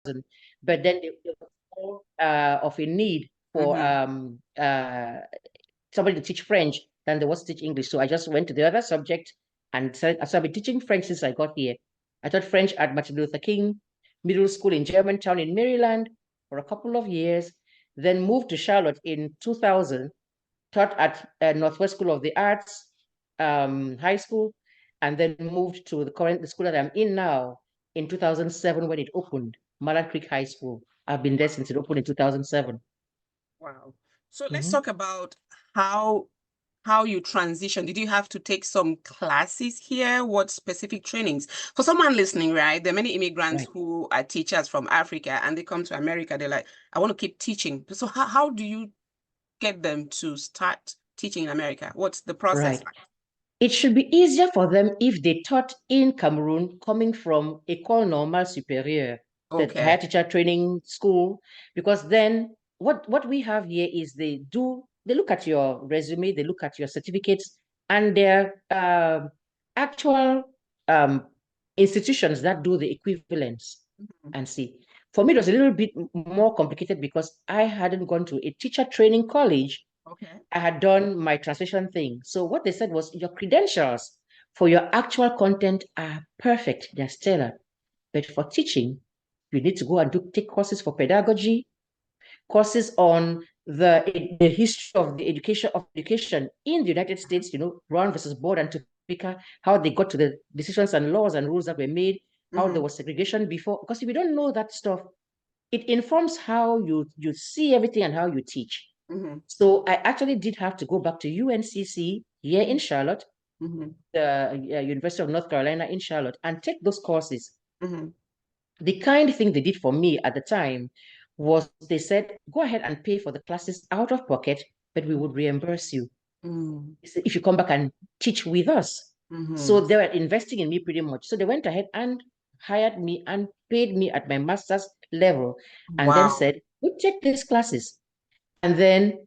but then there was more of a need for somebody to teach French than there was to teach English. So I just went to the other subject and said, so I've been teaching French since I got here. I taught French at Martin Luther King Middle School in Germantown in Maryland for a couple of years, then moved to Charlotte in 2000, taught at Northwest School of the Arts High School, and then moved to the school that I'm in now in 2007 when it opened, Mallet Creek High School. I've been there since it opened in 2007. Wow. So let's talk about how you transition. Did you have to take some classes here? What specific trainings? For someone listening, right? There are many immigrants who are teachers from Africa and they come to America. They're like, I want to keep teaching. So how do you get them to start teaching in America? What's the process like? It should be easier for them if they taught in Cameroon coming from École Normale Supérieure, the higher teacher training school, because then what we have here is they look at your resume, they look at your certificates, and their actual institutions that do the equivalence and see. For me, it was a little bit more complicated because I hadn't gone to a teacher training college. I had done my translation thing. So what they said was your credentials for your actual content are perfect. They're stellar. But for teaching, you need to go and take courses for pedagogy, courses on the history of the education in the United States, Brown versus Board and Topeka, how they got to the decisions and laws and rules that were made, how there was segregation before. Because if you don't know that stuff, it informs how you see everything and how you teach. So I actually did have to go back to UNCC here in Charlotte, the University of North Carolina in Charlotte, and take those courses. The kind thing they did for me at the time was they said, go ahead and pay for the classes out of pocket, but we would reimburse you if you come back and teach with us. So they were investing in me pretty much. So they went ahead and hired me and paid me at my master's level, and then said, we take these classes. And then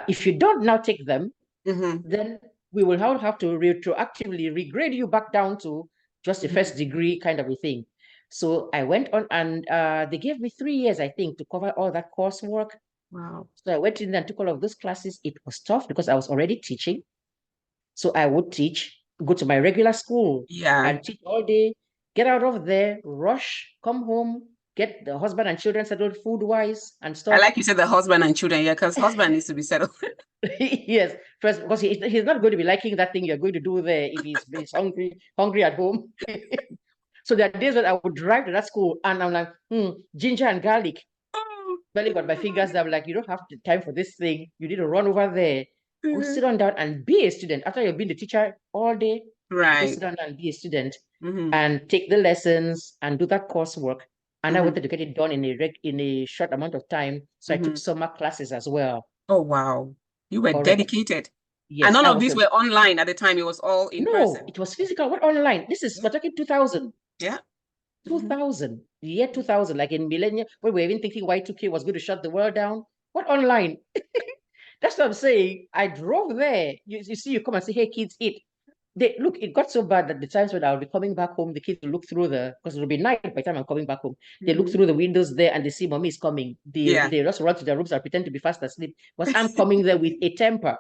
if you don't now take them, then we will have to retroactively regrade you back down to just a first degree kind of a thing. So I went on and they gave me 3 years, I think, to cover all that coursework. So I went in and took all of those classes. It was tough because I was already teaching. So I would teach, go to my regular school and teach all day, get out of there, rush, come home, get the husband and children settled food-wise and stuff. I like you said the husband and children, because husband needs to be settled. Yes, first, because he's not going to be liking that thing you're going to do there if he's hungry at home. So there are days when I would drive to that school and I'm like, ginger and garlic. Barely got my fingers there. I'm like, you don't have the time for this thing. You need to run over there. Go sit on down and be a student. After you've been the teacher all day, go sit down and be a student and take the lessons and do that coursework. And I wanted to get it done in a short amount of time. So I took summer classes as well. Oh, wow. You were dedicated. Yes, and none of these were online at the time. It was all in person. No, it was physical. What online? We're talking 2000. Yeah. 2000, the year 2000, like in millennium, when we were even thinking Y2K was going to shut the world down. What online? That's what I'm saying. I drove there. You see, you come and say, hey, kids, eat. Look, it got so bad that the times when I'll be coming back home, the kids will look through because it'll be night by the time I'm coming back home. They look through the windows there and they see mommy is coming. They just run to their rooms and pretend to be fast asleep. Because I'm coming there with a temper.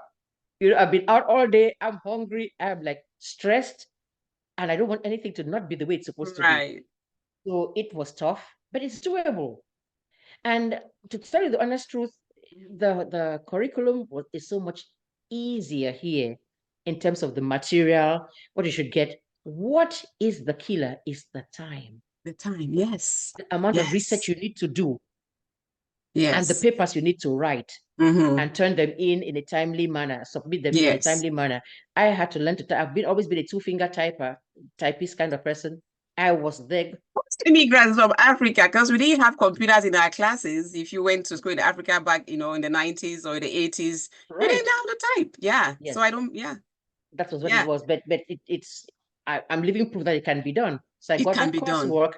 I've been out all day. I'm hungry. I'm like stressed. And I don't want anything to not be the way it's supposed to be. So it was tough, but it's doable. And to tell you the honest truth, the curriculum is so much easier here in terms of the material, what you should get. What is the killer is the time. The time, yes. The amount of research you need to do. Yes. And the papers you need to write and turn them in a timely manner, submit them in a timely manner. I had to learn to I've always been a two-finger typist kind of person. I was there. Most immigrants from Africa, because we didn't have computers in our classes. If you went to school in Africa back, in the 90s or the 80s, we didn't have the type. Yeah. Yes. So I don't, That was what it was. But I'm living proof that it can be done. So I got that coursework.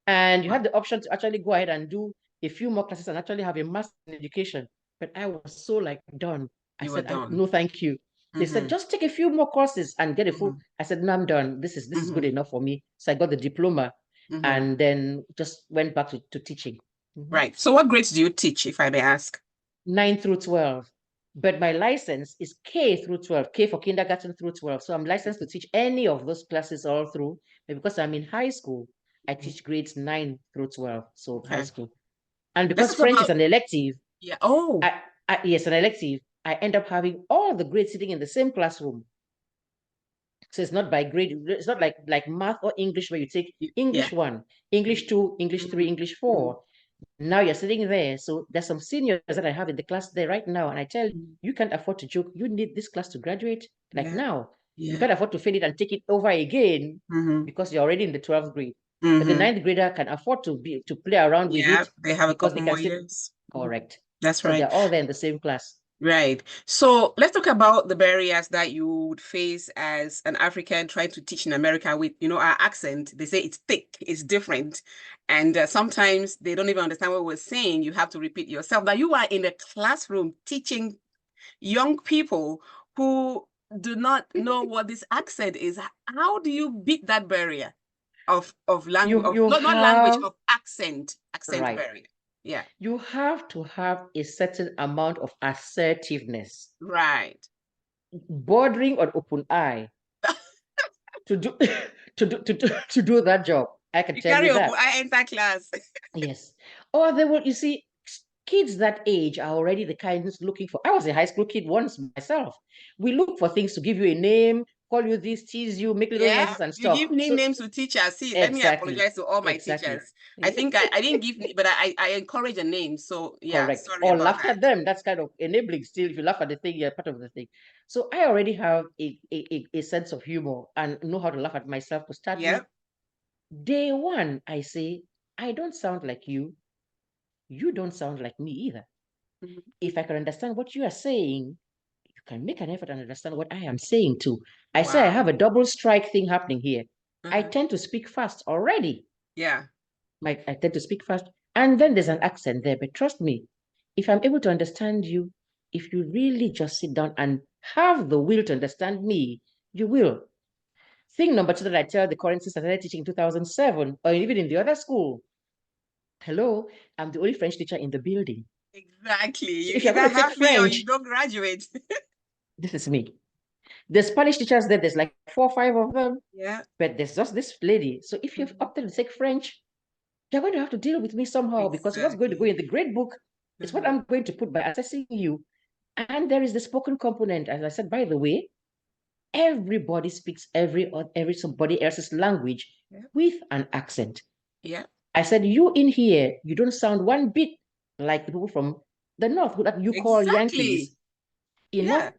And you had the option to actually go ahead and do a few more classes and actually have a master in education. But I was so done. I said, no, thank you. They said, just take a few more courses and get a full. I said, no, I'm done. This is good enough for me. So I got the diploma. and then just went back to teaching. Right. So what grades do you teach, if I may ask? 9 through 12. But my license is K through 12, K for kindergarten through 12. So I'm licensed to teach any of those classes all through. But because I'm in high school, I teach grades 9 through 12, so high school. And Let's because talk French is about an elective, yeah. Oh, yes, an elective, I end up having all the grades sitting in the same classroom. So it's not by grade. It's not like math or English where you take yeah. English 1, English 2, English 3, English 4. Now you're sitting there. So there's some seniors that I have in the class there right now. And I tell you can't afford to joke. You need this class to graduate like now. You can't afford to fail it and take it over again because you're already in the 12th grade. But the 9th grader can afford to play around with it They have a because couple they can more sit years. correct. That's So right. they're all there in the same class. Right. So let's talk about the barriers that you would face as an African trying to teach in America with, our accent. They say it's thick, it's different. And sometimes they don't even understand what we're saying. You have to repeat yourself. Now you are in a classroom teaching young people who do not know what this accent is. How do you beat that barrier of language, You not language, have of accent right. barrier? Yeah. You have to have a certain amount of assertiveness, Right. bordering on open eye to do to do that job. I can You tell carry you up, that. I enter class. Yes. Or they will, you see, kids that age are already the kinds looking for. I was a high school kid once myself. We look for things to give you a name, call you this, tease you, make little Yeah, noises and you stuff. give So nicknames to teachers. See, let me exactly, apologize to all my exactly. teachers. I think I didn't give, but I encourage a name. So yeah, Correct. sorry Or about laughed that. at them. That's kind of enabling still. If you laugh at the thing, you're part of the thing. So I already have a sense of humor and know how to laugh at myself to start with. Yeah. Day one, I say, I don't sound like you. You don't sound like me either. If I can understand what you are saying, you can make an effort and understand what I am saying too. I say I have a double strike thing happening here. I tend to speak fast already. Yeah. I tend to speak fast. And then there's an accent there. But trust me, if I'm able to understand you, if you really just sit down and have the will to understand me, you will. Thing number two that I tell the current sister that I teaching in 2007, or even in the other school, hello, I'm the only French teacher in the building. Exactly. So You if you're either going to take have me or you French, don't graduate. this is me. The Spanish teachers there, there's like 4 or 5 of them, Yeah. but there's just this lady. So if you've opted to take French, you're going to have to deal with me somehow because what's going to go in the grade book is what I'm going to put by assessing you. And there is the spoken component. As I said, by the way, everybody speaks every somebody else's language with an accent. Yeah. I said, you in here, you don't sound one bit like the people from the north that you call Exactly. Yankees. In Yeah.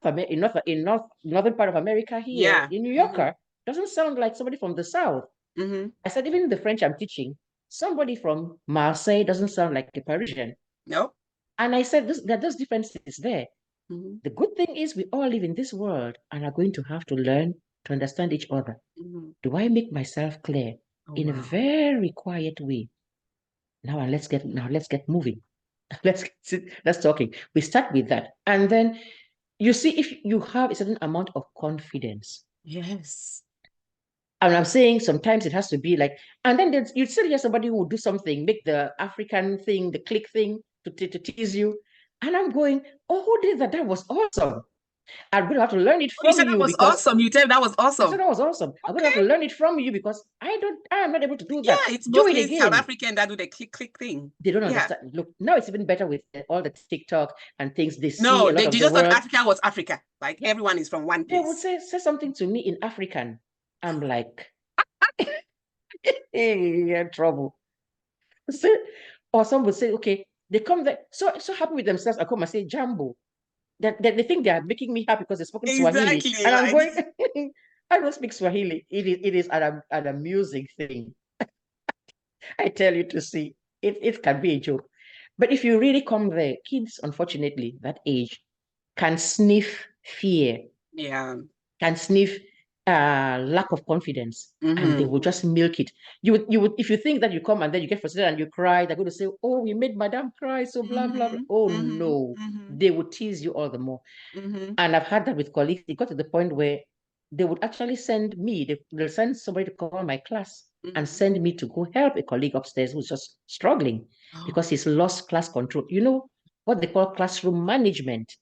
northern part of America here, Yeah. in New Yorker, doesn't sound like somebody from the south. I said, even the French I'm teaching, somebody from Marseille doesn't sound like a Parisian. Nope. And I said, there are those differences there. The good thing is we all live in this world and are going to have to learn to understand each other. Do I make myself clear in a very quiet way? Let's get moving. Let's talking. We start with that. And then you see if you have a certain amount of confidence. Yes. And I'm saying sometimes it has to be like, and then you still hear somebody who will do something, make the African thing, the click thing to tease you. And I'm going, oh, who did that? That was awesome. I'm going to have to learn it Oh, you from said that you was because awesome. You tell me that was I said awesome. that was awesome. I'm going to have to learn it from you because I'm not able to do that. Yeah, it's Do it mostly South again. African that do the click thing. They don't understand. Look, now it's even better with all the TikTok and things. They see No, a lot they of the just thought world. Africa was Africa. Like everyone is from one They would place. say something to me in African. I'm like, hey, you're in trouble. Or some would say, okay, they come there so happy with themselves. I come and say Jambo. That they think they are making me happy because they spoken Swahili. Exactly. And I'm Like going, I don't speak Swahili. It is an amusing thing. I tell you to see. It can be a joke. But if you really come there, kids, unfortunately, that age can sniff fear, yeah. can sniff lack of confidence, and they will just milk it. You would if you think that you come and then you get frustrated and you cry, they're going to say, "Oh, we made Madame cry," so blah blah blah. Oh no, they would tease you all the more. And I've had that with colleagues. It got to the point where they would actually send me, they'll send somebody to come on my class and send me to go help a colleague upstairs who's just struggling because he's lost class control. You know, what they call classroom management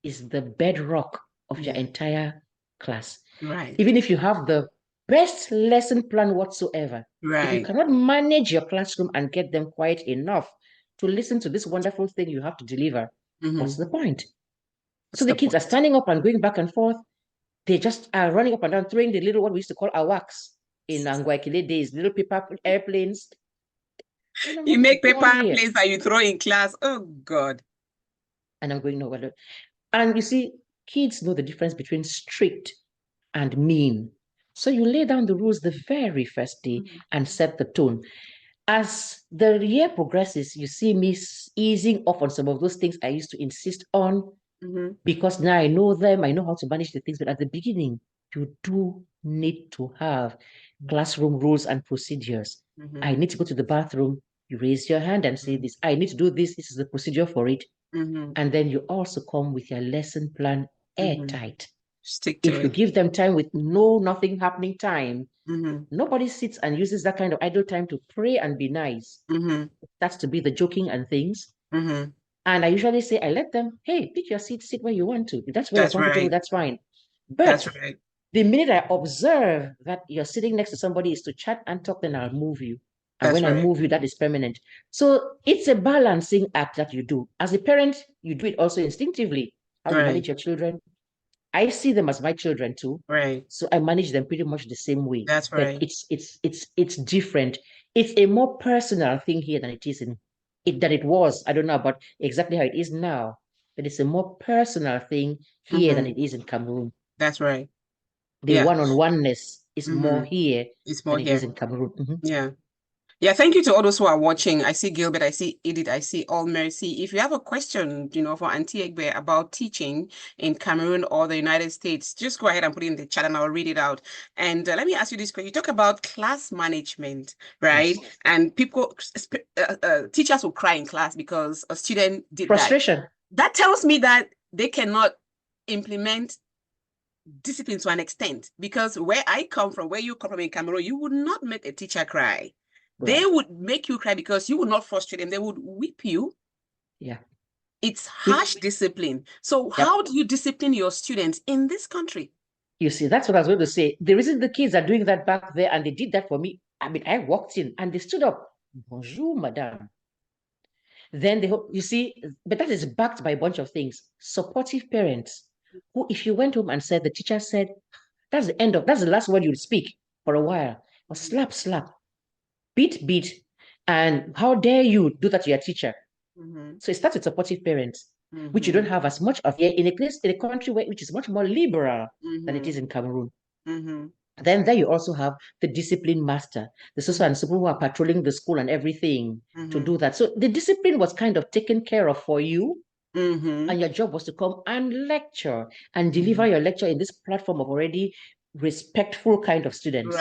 is the bedrock of your entire class. Right. Even if you have the best lesson plan whatsoever, if you cannot manage your classroom and get them quiet enough to listen to this wonderful thing you have to deliver, what's the point? So the kids are standing up and going back and forth. They just are running up and down, throwing the little, what we used to call awaks in Angwaikile days, little paper airplanes. You make paper airplanes that you throw in class. Oh, God. And I'm going, no, well, and you see, kids know the difference between strict and mean. So you lay down the rules the very first day and set the tone. As the year progresses, you see me easing off on some of those things I used to insist on because now I know them, I know how to manage the things. But at the beginning, you do need to have classroom rules and procedures. I need to go to the bathroom. You raise your hand and say this. I need to do this. This is the procedure for it. And then you also come with your lesson plan airtight. Stick to if you give them time with nothing happening time, nobody sits and uses that kind of idle time to pray and be nice. That's to be the joking and things. And I usually say, I let them, hey, pick your seat, sit where you want to. If that's where you're comfortable, that's fine. But the minute I observe that you're sitting next to somebody is to chat and talk, then I'll move you. And when I move you, that is permanent. So it's a balancing act that you do. As a parent, you do it also instinctively. How you manage your children. I see them as my children too. So I manage them pretty much the same way. But it's different. It's a more personal thing here than it was. I don't know about exactly how it is now, but it's a more personal thing here than it is in Cameroon. That's right. The one-on-oneness is more here than it is in Cameroon. Yeah, thank you to all those who are watching. I see Gilbert, I see Edith, I see All Mercy. If you have a question, for Auntie Egbe about teaching in Cameroon or the United States, just go ahead and put it in the chat and I'll read it out. And let me ask you this question. You talk about class management, right? Yes. And people, teachers will cry in class because a student did frustration. That tells me that they cannot implement discipline to an extent, because where I come from, where you come from in Cameroon, you would not make a teacher cry. Right. They would make you cry because you would not frustrate them. They would whip you. Yeah. It's harsh discipline. So how do you discipline your students in this country? You see, that's what I was going to say. The reason the kids are doing that back there, and they did that for me, I mean, I walked in and they stood up. Bonjour, madame. Then you see, but that is backed by a bunch of things. Supportive parents who, if you went home and said, the teacher said, that's the last word you'll speak for a while. Or slap, slap, beat. And how dare you do that to your teacher? So it starts with supportive parents, which you don't have as much of here in a country which is much more liberal than it is in Cameroon. Then there you also have the discipline master, the social and people who are patrolling the school and everything to do that. So the discipline was kind of taken care of for you. And your job was to come and lecture and deliver your lecture in this platform of already respectful kind of students.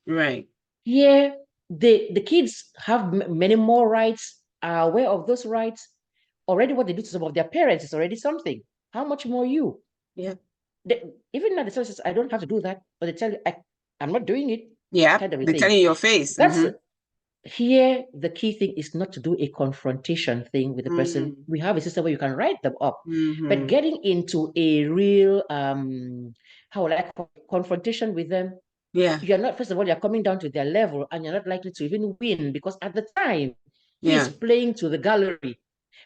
Right. Here, the kids have many more rights, are aware of those rights. Already what they do to some of their parents is already something. How much more you? Yeah. Even now the says, I don't have to do that, but they tell you, I'm not doing it. Yeah, kind of they tell you in your face. Here, the key thing is not to do a confrontation thing with the person. We have a system where you can write them up, but getting into a real, how will I call it, confrontation with them, you're not, first of all, you're coming down to their level and you're not likely to even win because at the time, he is playing to the gallery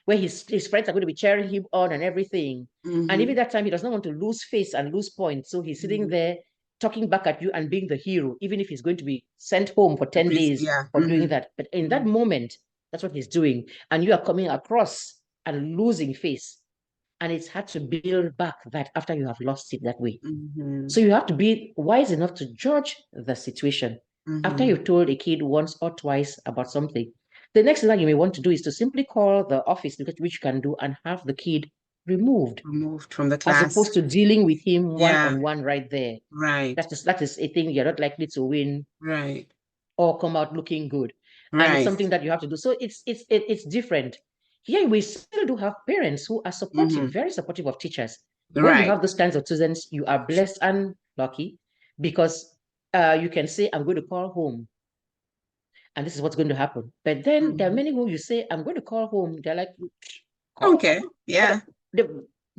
where his friends are going to be cheering him on and everything. And even that time, he does not want to lose face and lose points. So he's sitting there talking back at you and being the hero, even if he's going to be sent home for 10 days for doing that. But in that moment, that's what he's doing. And you are coming across and losing face. And it's hard to build back that after you have lost it that way. So you have to be wise enough to judge the situation. After you've told a kid once or twice about something, the next thing that you may want to do is to simply call the office, which you can do, and have the kid removed from the class, as opposed to dealing with him one-on-one right there. That is a thing you're not likely to win or come out looking good. And it's something that you have to do. So it's different. Here we still do have parents who are supportive, very supportive of teachers. When you have those kinds of students, you are blessed and lucky because you can say, I'm going to call home and this is what's going to happen. But then there are many who you say, I'm going to call home. They're like, call Okay. home. Yeah. They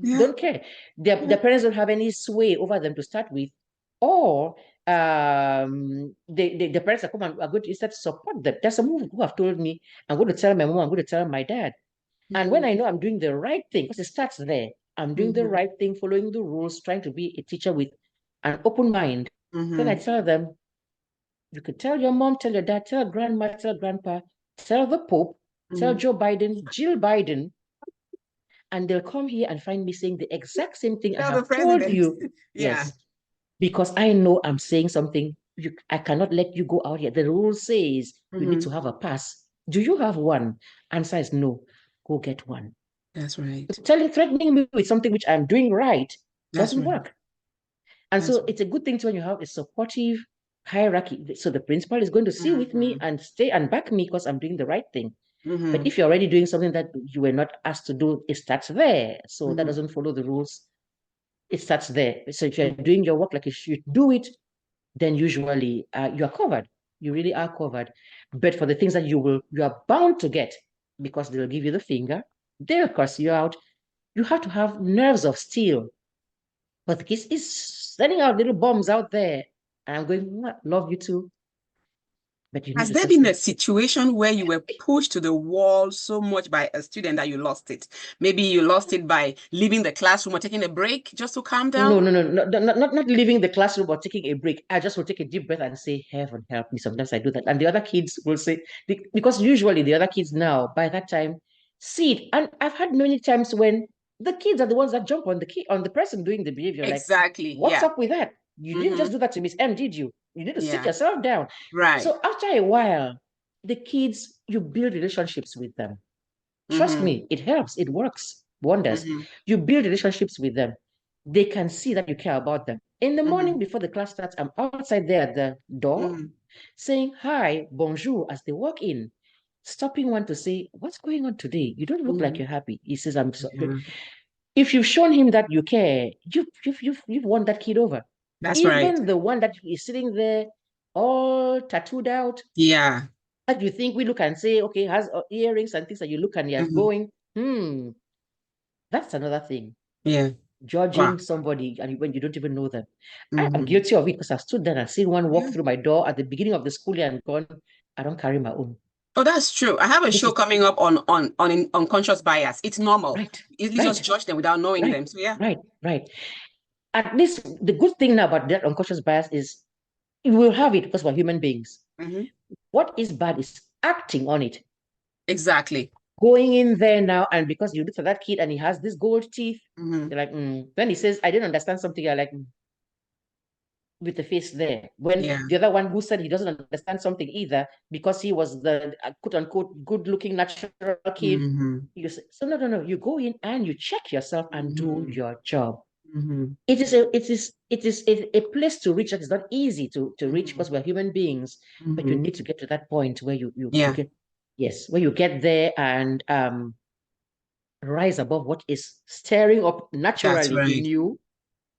Yeah. don't care. Their parents don't have any sway over them to start with. Or the parents are come and are going to instead support them. There's some who have told me, I'm going to tell my mom, I'm going to tell my dad. And when I know I'm doing the right thing, because it starts there, I'm doing the right thing, following the rules, trying to be a teacher with an open mind, then I tell them, you could tell your mom, tell your dad, tell grandma, tell grandpa, tell the Pope, tell Joe Biden, Jill Biden, and they'll come here and find me saying the exact same thing I Tell the have told president. you. Yeah. Yes, because I know I'm saying something. I cannot let you go out here. The rule says you need to have a pass. Do you have one? Answer is no. Go get one. That's right. Threatening me with something which I'm doing right That's doesn't right. work. And That's so it's a good thing when you have a supportive hierarchy. So the principal is going to see with me and stay and back me because I'm doing the right thing. But if you're already doing something that you were not asked to do, it starts there. So that doesn't follow the rules. It starts there. So if you're doing your work like you should do it, then usually you are covered. You really are covered. But for the things that you are bound to get, because they'll give you the finger, they'll curse you out. You have to have nerves of steel. But the kids is sending out little bombs out there. And I'm going, love you too. But you need Has to there been sustain. a situation where you were pushed to the wall so much by a student that you lost it? Maybe you lost it by leaving the classroom or taking a break just to calm No, down? no, no, no, not leaving the classroom or taking a break. I just will take a deep breath and say, Heaven help me. Sometimes I do that. And the other kids will say, because usually the other kids now, by that time, see it. And I've had many times when the kids are the ones that jump on the person doing the behavior. Like, Exactly. what's Yeah. up with that? You didn't just do that to Miss M, did you? You need to sit Yeah. yourself down. Right. So after a while, the kids, you build relationships with them. Trust me, it helps. It works wonders. You build relationships with them. They can see that you care about them. In the morning before the class starts, I'm outside there at the door saying hi, bonjour as they walk in, stopping one to say, what's going on today? You don't look like you're happy. He says, I'm sorry. If you've shown him that you care, you've won that kid over. That's right. Even the one that is sitting there all tattooed out, Yeah. that you think we look and say, okay, has earrings and things that you look and you're going, that's another thing. Yeah. Wow. Judging somebody and when you don't even know them. I am guilty of it because I stood there and seen one walk Yeah. through my door at the beginning of the school year and gone, I don't carry my own. Oh, that's true. I have a This show is coming up on unconscious bias. It's normal. right, You easily just right, judge them without knowing right, them. So yeah. right, right. At least the good thing now about that unconscious bias is we will have it because we're human beings. What is bad is acting on it. Exactly. Going in there now, and because you look at that kid and he has these gold teeth, you're like, When he says, I didn't understand something, you're like, with the face there. When Yeah. the other one who said he doesn't understand something either because he was the quote unquote good looking natural kid, you say, so no, no, no. You go in and you check yourself and do your job. It is a place to reach that is not easy to reach because we're human beings, but you need to get to that point where you Yeah. get, yes, where you get there and rise above what is stirring up That's naturally in right. you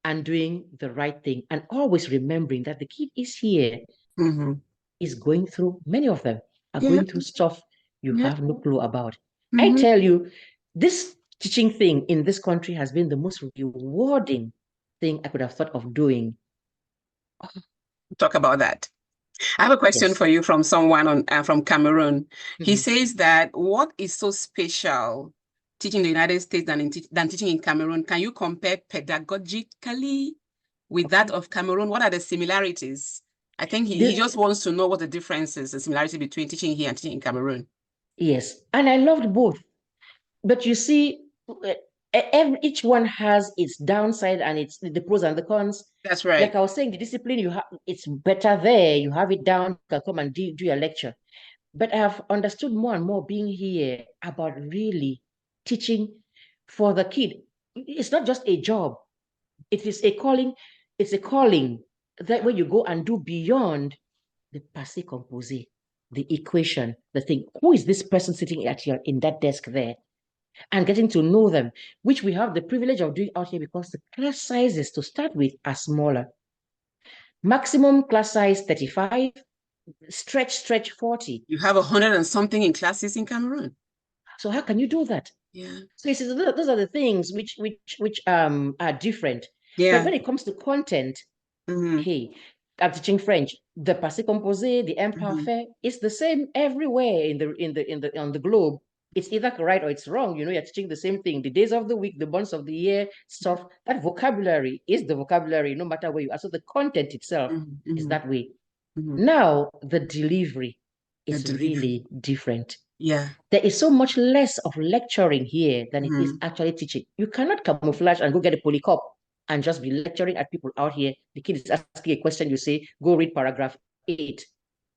and doing the right thing, and always remembering that the kid is here, is going through, many of them are Yeah. going through stuff you Yeah. have no clue about. I tell you, this teaching thing in this country has been the most rewarding thing I could have thought of doing. Talk about that. I have a question Yes. for you from someone from Cameroon. He Mhm. says that what is so special teaching in the United States than teaching in Cameroon? Can you compare pedagogically with that Okay. of Cameroon? What are the similarities? I think he The, just wants to know what the difference is, the similarity between teaching here and teaching in Cameroon. yes, and I loved both. But you see, each one has its downside and its the pros and the cons. That's Like right. I was saying, the discipline you have, it's better there. You have it down. You can come and do your lecture. But I have understood more and more being here about really teaching for the kid. It's not just a job. It is a calling. It's a calling that where you go and do beyond the passé composé, the equation, the thing. Who is this person sitting at your in that desk there? And getting to know them, which we have the privilege of doing out here because the class sizes to start with are smaller. Maximum class size 35, stretch 40. You have 100 and something in classes in Cameroon. So how can you do that? Yeah. So he says those are the things which are different. But Yeah. when it comes to content, Mm-hmm. hey, I'm teaching French. The passé composé, the Mm-hmm. imparfait, it's the same everywhere in the on the globe. It's either right or it's wrong. You know, you're teaching the same thing. The days of the week, the months of the year, stuff. That vocabulary is the vocabulary, no matter where you are. So the content itself is Mm-hmm. that way. Mm-hmm. Now the delivery The is delivery. really different. Yeah. There is so much less of lecturing here than it is Mm-hmm. actually teaching. You cannot camouflage and go get a polycop and just be lecturing at people out here. The kid is asking a question, you say, go read paragraph 8.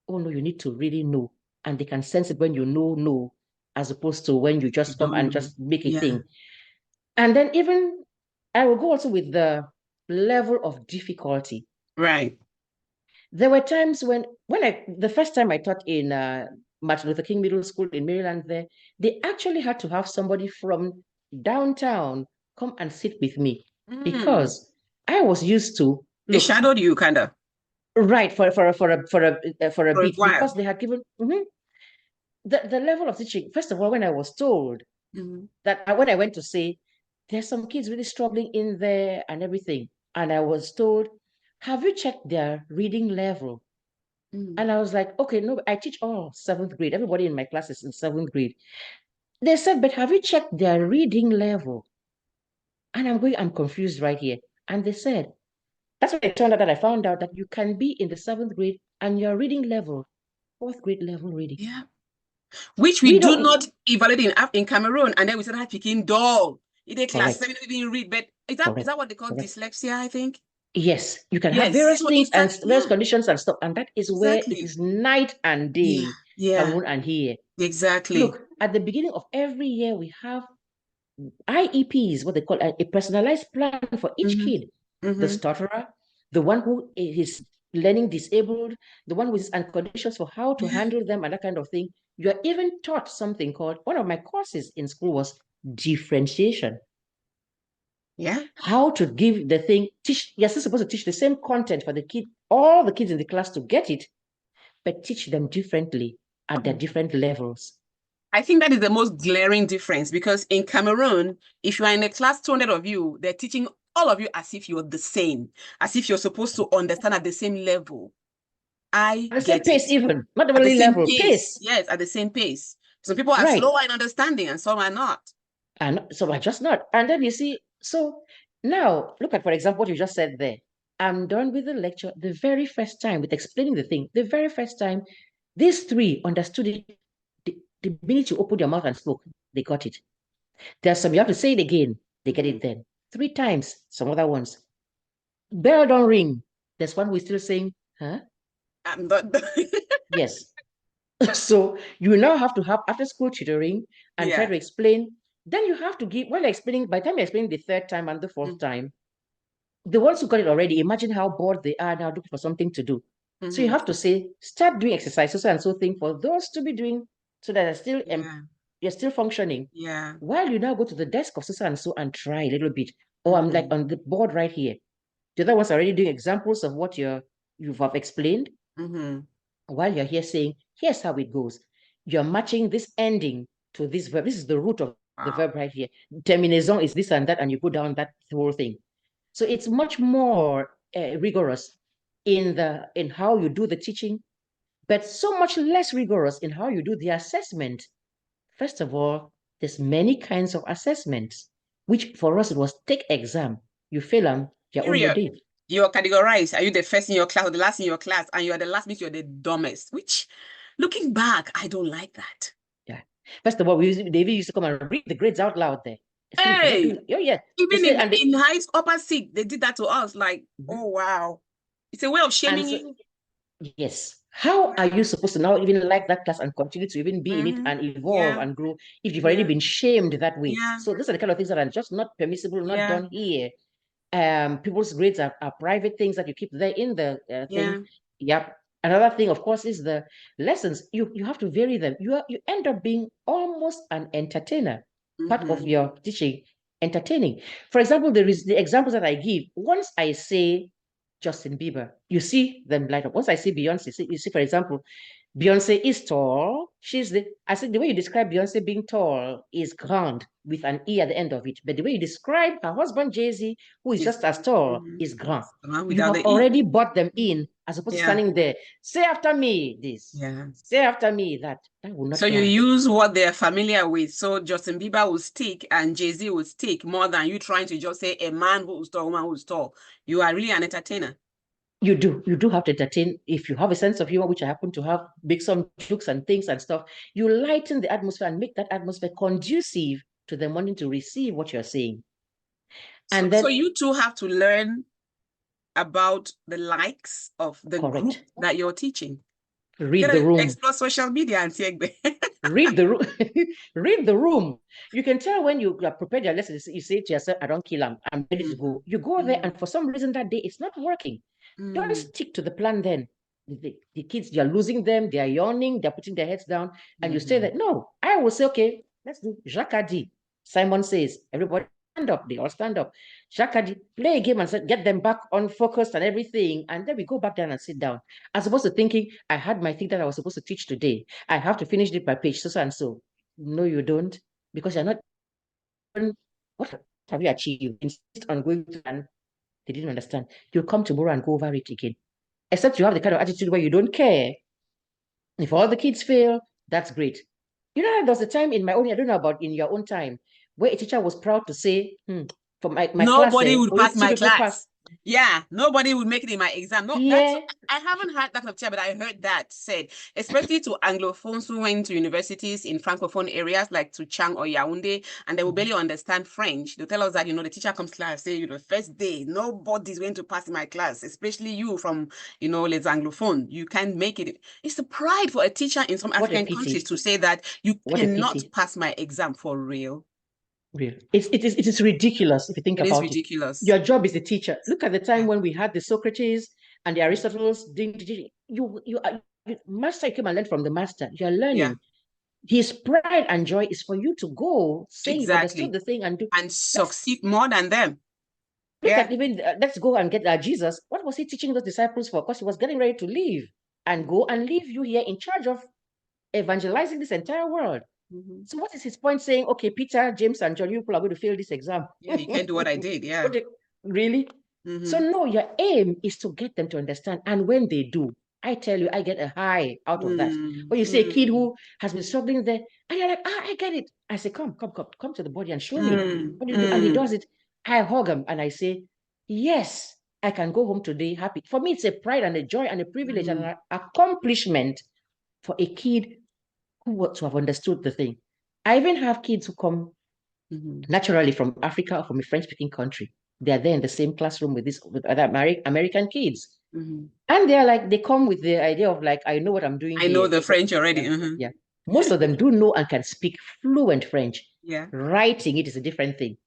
Oh no, you need to really know. And they can sense it when you know, as opposed to when you You just come don't and know. just make a Yeah. thing. And then even I will go also with the level of difficulty. Right. There were times when the first time I taught in Martin Luther King Middle School in Maryland there, they actually had to have somebody from downtown come and sit with me Mm. because I was used to They look shadowed you kind of right for a for a bit while. because they had given the level of teaching. First of all, when I was told Mm-hmm. that when I went to say there's some kids really struggling in there and everything, and I was told, have you checked their reading level? Mm. And I was like, okay, no, I teach all seventh grade. Everybody in my class is in seventh grade. They said, but have you checked their reading level? And I'm confused right here. And they said, that's when it turned out that I found out that you can be in the seventh grade and your reading level, fourth grade level reading. Yeah. Which we We do don't, not evaluate in Cameroon, and then we start picking dull. In a class, correct, seven even read, but is correct, that what they call correct. dyslexia, I think? Yes, you can have Yes. various So things it's and that, various yeah, conditions and stuff. And that is where it exactly. is night and Yeah, day, yeah, Cameroon and here. exactly. Look, at the beginning of every year, we have IEPs, what they call a personalized plan for each Mm-hmm. kid. The Mm-hmm. stutterer, the one who is learning disabled, the one with conditions for how to Yeah, handle them and that kind of thing. You are even taught something called, one of my courses in school was differentiation. yeah. How to give the thing, you're still supposed to teach the same content for the kid, all the kids in the class to get it, but teach them differently at their different levels. I think that is the most glaring difference because in Cameroon, if you are in a class 200 of you, they're teaching all of you as if you're the same, as if you're supposed to understand at the same level. I At the same get it. pace, even, not At the really same level, pace. pace. Yes, at the same pace. Some people are Right. slower in understanding and some are not. And so I just not. And then you see, so now look at, for example, what you just said there. I'm done with the lecture the very first time with explaining the thing. The very first time, these three understood it. The minute you opened your mouth and spoke, they got it. There's some you have to say it again, they get it then. Three times, some other ones. Bell don't ring. There's one who's still saying, huh? I'm not. Yes. So you now have to have after school tutoring and try Yeah. to explain. Then you have to give, while explaining, by the time you explain the third time and the fourth time, the ones who got it already, imagine how bored they are now looking for something to do. So you Mm-hmm. have to say, start doing exercises and so thing for those to be doing so that are still Yeah. you're still functioning. Yeah. While you now go to the desk of so and so and try a little bit. Or I'm like Mm-hmm. on the board right here. The other ones are already doing examples of what you've have explained Mm-hmm. while you're here saying, here's how it goes. You're matching this ending to this verb. This is the root of the Wow. verb right here. Terminaison is this and that, and you go down that whole thing. So it's much more rigorous in how you do the teaching, but so much less rigorous in how you do the assessment. First of all, there's many kinds of assessments, which for us it was take exam. You fail them, you're on your Period. day. You're categorized. Are you the first in your class or the last in your class? And you're the last means you're the dumbest, which looking back, I don't like that. Yeah. First of all, they even used to come and read the grades out loud there. Students cannot Hey, do it. Oh yeah. They even say in high upper seat, they did that to us. Like, mhm. oh wow. It's a way of And shaming so you. yes. How are you supposed to now even like that class and continue to even be in it Mm-hmm. and evolve Yeah, and grow if you've already yeah, been shamed that way? yeah, So those are the kind of things that are just not permissible, not yeah, done here. People's grades are private things that you keep there in the thing. yeah. Yep. Another thing, of course, is the lessons. You have to vary them. You end up being almost an entertainer. Part of Mm-hmm. your teaching, entertaining. For example, there is the examples that I give. Once I say Justin Bieber. You see them light up. Once I see Beyonce, you see, for example, Beyonce is tall. I said the way you describe Beyonce being tall is grand with an E at the end of it. But the way you describe her husband, Jay-Z, who is just as tall, is grand. You without have the E. already bought them in as opposed to standing there. Say after me this. Yeah. Say after me that. That will not So fly. you use what they're familiar with. So Justin Bieber will stick and Jay-Z will stick more than you trying to just say a man who's tall, woman who's tall. You are really an entertainer. You do have to entertain. If you have a sense of humor, which I happen to have, make some jokes and things and stuff, you lighten the atmosphere and make that atmosphere conducive to them wanting to receive what you're saying. And so you two have to learn about the likes of the group that you're teaching. Read the room. Explore social media and see. Read the room. Read the room. You can tell when you are prepared your lessons. You say to yourself, "I don't kill him. I'm ready to go." You go there, and for some reason that day it's not working. Don't stick to the plan. Then the kids, you're losing them. They are yawning. They're putting their heads down, and you say that no. I will say, okay, let's do Jacques a dit. Simon says, everybody stand up. They all stand up. Jacques a dit, play a game and get them back on focus and everything. And then we go back down and sit down. As opposed to thinking, I had my thing that I was supposed to teach today. I have to finish it by page so and so. No, you don't. Because you're not. What have you achieved? You insist on going to, and they didn't understand. You'll come tomorrow and go over it again. Except you have the kind of attitude where you don't care. If all the kids fail, that's great. You know, there was a time in my own, I don't know about in your own time, where a teacher was proud to say, for my nobody class, would pass my class. Pass. Yeah, nobody would make it in my exam. No, yeah. I haven't heard that kind of teacher, but I heard that said, especially to Anglophones who went to universities in Francophone areas like to Chang or Yaoundé, and they will barely understand French. They'll tell us that, the teacher comes to class, say, first day, nobody's going to pass in my class, especially you from, les Anglophones. You can't make it. It's the pride for a teacher in some African countries to say that you cannot pass my exam for real. Real. It is ridiculous if you think about it. It is ridiculous. Your job is a teacher. Look at the time when we had the Socrates and the Aristotles. Master came and learned from the master. You're learning. Yeah. His pride and joy is for you to go, say you've understood the thing and do and succeed more than them. Look at even let's go and get Jesus. What was he teaching those disciples for? Because he was getting ready to leave and go and leave you here in charge of evangelizing this entire world. So what is his point saying, okay, Peter, James, and John, you people are going to fail this exam? Yeah, you can't do what I did, yeah. Really? So no, your aim is to get them to understand. And when they do, I tell you, I get a high out of that. When you see a kid who has been struggling there, and you're like, I get it. I say, come to the body and show me what you do. And he does it. I hug him and I say, yes, I can go home today happy. For me, it's a pride and a joy and a privilege and an accomplishment for a kid who to have understood the thing. I even have kids who come naturally from Africa or from a French-speaking country. They are there in the same classroom with other American kids. And they're like, they come with the idea of like, I know what I'm doing. I know the French already. Yeah. Most of them do know and can speak fluent French. Yeah. Writing it is a different thing.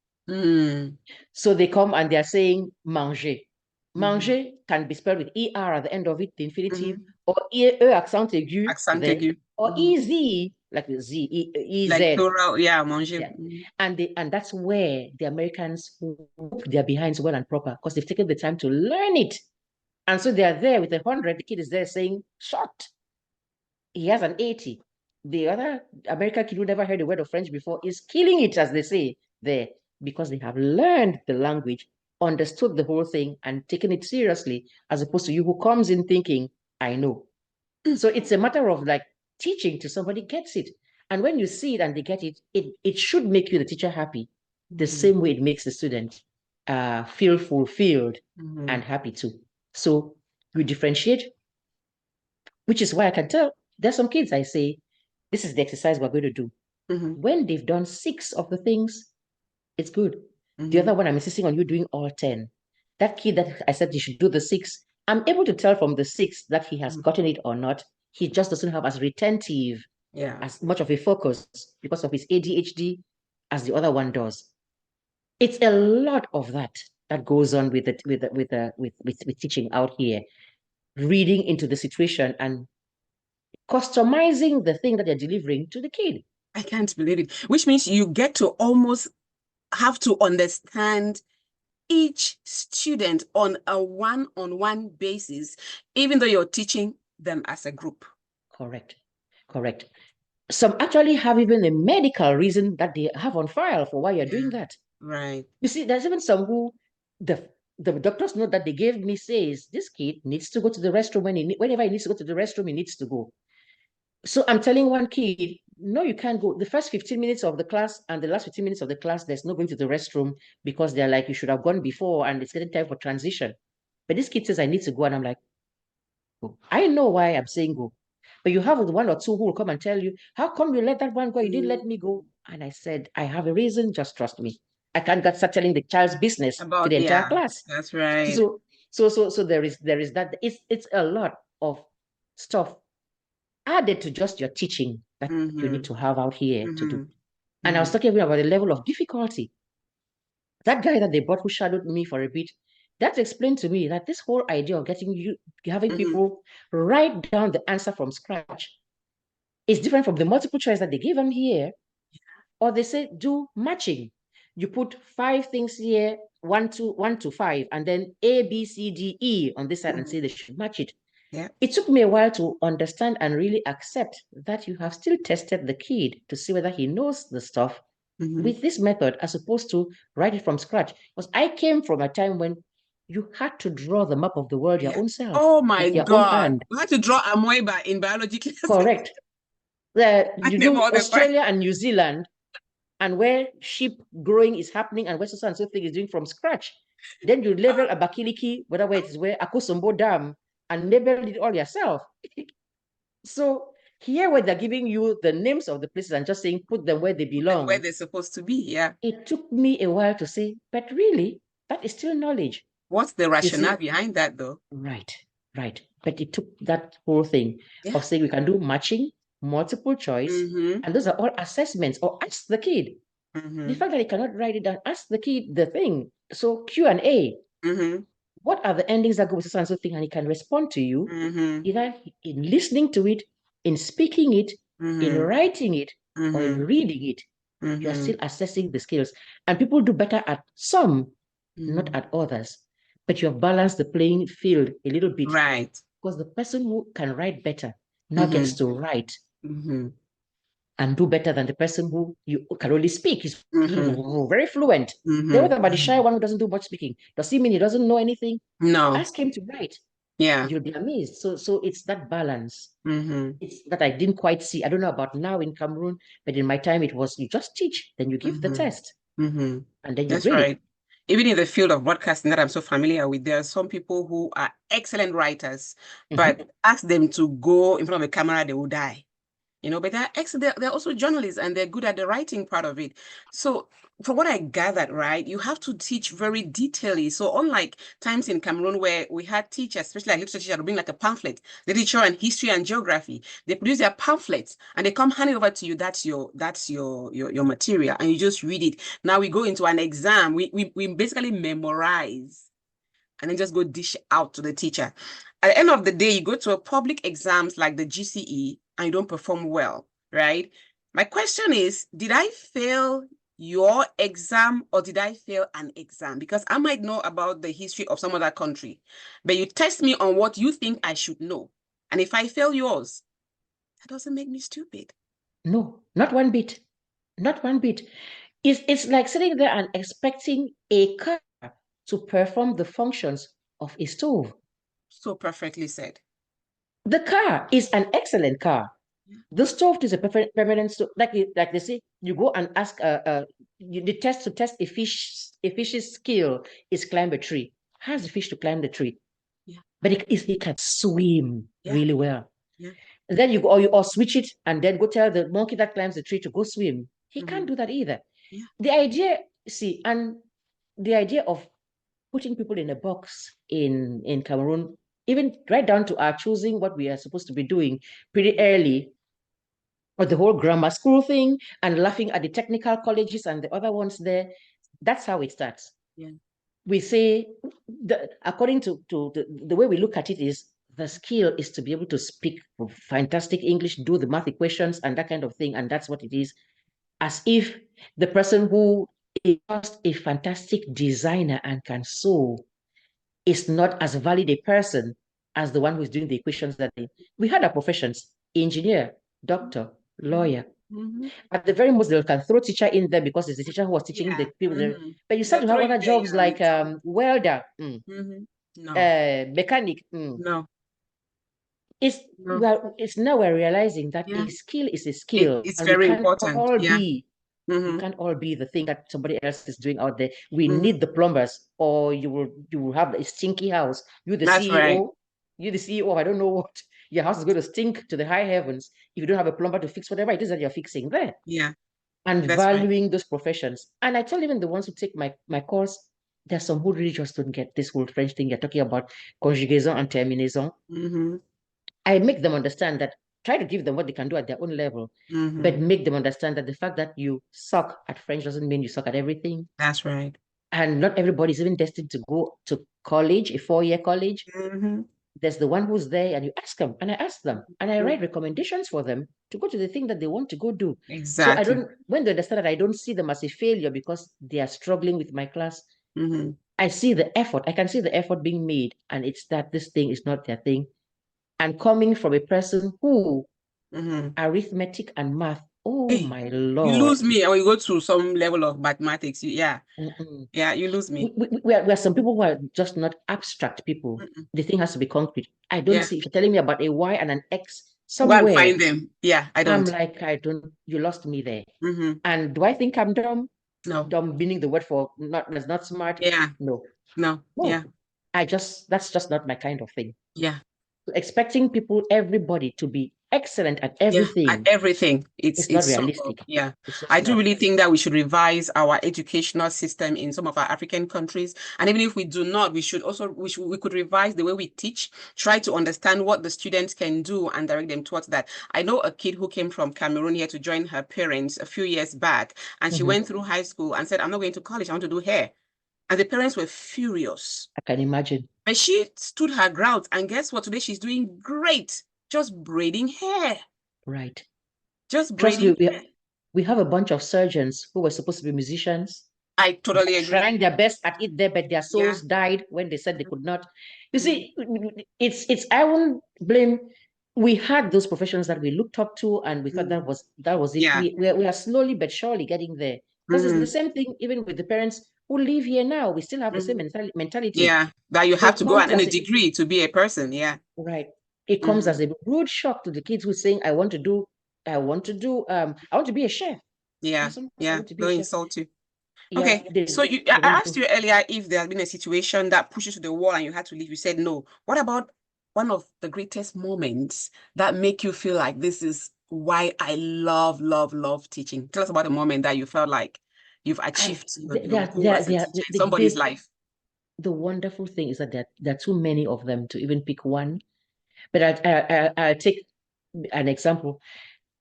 So they come and they're saying manger. Manger can be spelled with ER at the end of it, the infinitive, or E accent aigu. Accent aigu. Or EZ, like the Z, EZ. Like plural, yeah, manger. Yeah. And that's where the Americans whoop their behinds well and proper, because they've taken the time to learn it. And so they're there with 100, the kid is there saying, short. He has an 80. The other American kid who never heard a word of French before is killing it, as they say there, because they have learned the language, understood the whole thing, and taken it seriously, as opposed to you who comes in thinking, I know. So it's a matter of like teaching till somebody gets it. And when you see it and they get it, it should make you, the teacher, happy, the same way it makes the student feel fulfilled and happy too. So you differentiate, which is why I can tell there's some kids I say, this is the exercise we're going to do. When they've done 6 of the things, it's good. The other one, I'm insisting on you doing all 10. That kid that I said you should do the 6, I'm able to tell from the 6 that he has gotten it or not. He just doesn't have as retentive, as much of a focus because of his ADHD as the other one does. It's a lot of that goes on with teaching out here, reading into the situation and customizing the thing that they're delivering to the kid. I can't believe it. Which means you get to almost have to understand each student on a one-on-one basis, even though you're teaching them as a group. Correct. Some actually have even a medical reason that they have on file for why you're doing that. Right. You see, there's even some who the doctor's note that they gave me says this kid needs to go to the restroom whenever he needs to go to the restroom, he needs to go. So I'm telling one kid, no, you can't go. The first 15 minutes of the class and the last 15 minutes of the class, there's no going to the restroom because they're like, you should have gone before and it's getting time for transition. But this kid says, I need to go. And I'm like, go. I know why I'm saying go. But you have one or two who will come and tell you, how come you let that one go? You didn't let me go. And I said, I have a reason, just trust me. I can't start telling the child's business to the entire class. That's right. So there is that. It's a lot of stuff added to just your teaching that you need to have out here to do. And I was talking about the level of difficulty. That guy that they brought who shadowed me for a bit, that explained to me that this whole idea of having people write down the answer from scratch is different from the multiple choice that they give them here. Or they say do matching. You put 5 things here, 1 to 5, and then A, B, C, D, E on this side and say they should match it. Yeah. It took me a while to understand and really accept that you have still tested the kid to see whether he knows the stuff with this method as opposed to write it from scratch. Because I came from a time when you had to draw the map of the world your own self. Oh my your God. Own hand. You had to draw amoeba in biology class. Correct. You do Australia and New Zealand and where sheep growing is happening and where so and so thing is doing from scratch. Then you label a Bakiliki, whatever it is, where Akosombo Dam, and label it all yourself. So here where they're giving you the names of the places and just saying put them where they belong. Where they're supposed to be, yeah. It took me a while to say, but really, that is still knowledge. What's the rationale behind that though? Right. But it took that whole thing of saying we can do matching, multiple choice, and those are all assessments, or ask the kid. The fact that he cannot write it down, ask the kid the thing. So Q&A. What are the endings that go with this and so thing? And he can respond to you, either in listening to it, in speaking it, in writing it, or in reading it. You're still assessing the skills. And people do better at some, not at others. But you have balanced the playing field a little bit. Right. Because the person who can write better now gets to write and do better than the person who you can only speak. He's very fluent. Then what about the shy one who doesn't do much speaking? Does he mean he doesn't know anything? No. Ask him to write. Yeah. You'll be amazed. So it's that balance. It's that I didn't quite see. I don't know about now in Cameroon, but in my time it was you just teach, then you give the test, and then you grade it. Even in the field of broadcasting that I'm so familiar with, there are some people who are excellent writers, but ask them to go in front of a camera, they will die. But they're excellent. They're also journalists and they're good at the writing part of it. So from what I gathered, right, you have to teach very detailedly. So unlike times in Cameroon where we had teachers, especially like literature teachers, would bring like a pamphlet, literature and history and geography, they produce their pamphlets and they come hand it over to you. That's your material, and you just read it. Now we go into an exam. We basically memorize and then just go dish out to the teacher. At the end of the day, you go to a public exams like the GCE and you don't perform well, right? My question is, did I fail your exam or did I fail an exam? Because I might know about the history of some other country, but you test me on what you think I should know. And if I fail yours, that doesn't make me stupid. No, not one bit. Not one bit. It's like sitting there and expecting a car to perform the functions of a stove. So perfectly said. The car is an excellent car. The stove is a permanent stove. Like they say, you go and ask the test to test a fish's skill is climb a tree. How is the fish to climb the tree? Yeah. But it can swim really well. Yeah. And then you go or switch it and then go tell the monkey that climbs the tree to go swim. He can't do that either. Yeah. The idea of putting people in a box in Cameroon, even right down to our choosing what we are supposed to be doing pretty early, or the whole grammar school thing and laughing at the technical colleges and the other ones there, that's how it starts. Yeah. We say, according to the way we look at it is, the skill is to be able to speak fantastic English, do the math equations and that kind of thing, and that's what it is. As if the person who is just a fantastic designer and can sew is not as valid a person as the one who's doing the equations that we had our professions, engineer, doctor, lawyer. At the very most, they can throw teacher in there because it's the teacher who was teaching the people. But you start to have other jobs like welder, No. mechanic. No. It's now we're realizing that a skill is a skill, It's and we very can't important. all Yeah. be we can't all be the thing that somebody else is doing out there. We Mhm. need the plumbers, or you will have a stinky house. That's right. You're the CEO. I don't know what your house is going to stink to the high heavens if you don't have a plumber to fix whatever it is that you're fixing there. Yeah. And That's right. valuing those professions. And I tell even the ones who take my course, there's some who really just don't get this whole French thing you're talking about, conjugaison and terminaison. I make them understand that, try to give them what they can do at their own level, but make them understand that the fact that you suck at French doesn't mean you suck at everything. That's right. And not everybody is even destined to go to college, a 4-year college. There's the one who's there, and you ask them, and I ask them, and I write recommendations for them to go to the thing that they want to go do. So I don't, when they understand that, I don't see them as a failure because they are struggling with my class. I see the effort. I can see the effort being made, and it's that this thing is not their thing. And coming from a person who arithmetic and math, oh my Lord. You lose me, or you go to some level of mathematics. Yeah. Yeah, you lose me. We are some people who are just not abstract people. The thing has to be concrete. I don't see, if you're telling me about a Y and an X somewhere. Go and find them. Yeah, I don't. I'm like, you lost me there. And do I think I'm dumb? No. Dumb meaning the word for not smart? Yeah. No. Yeah. That's just not my kind of thing. Yeah. Expecting everybody to be excellent at everything. Yeah, at everything. It's not realistic. Yeah. I do really think that we should revise our educational system in some of our African countries. And even if we do not, we could revise the way we teach, try to understand what the students can do and direct them towards that. I know a kid who came from Cameroon here to join her parents a few years back, and she went through high school and said, I'm not going to college, I want to do hair. And the parents were furious. I can imagine. But she stood her ground, and guess what? Today she's doing great, just braiding hair. Right. Just braiding hair. We have a bunch of surgeons who were supposed to be musicians. I totally agree. Trying their best at it there, but their souls died when they said they could not. You see, I won't blame. We had those professions that we looked up to, and we thought that was it. Yeah. We are slowly but surely getting there. Because it's the same thing even with the parents who live here now. We still have the same mentality. Yeah, that you have to go and earn a degree to be a person. Yeah. Right. It comes as a rude shock to the kids who are saying, I want to be a chef. Yeah. Yeah. They'll insult you. Yeah, okay. So I asked you earlier if there had been a situation that pushed you to the wall and you had to leave. You said no. What about one of the greatest moments that make you feel like this is why I love, love, love teaching? Tell us about a moment that you felt like you've achieved your goal as a teacher in somebody's life. The wonderful thing is that there are too many of them to even pick one. But I'll take an example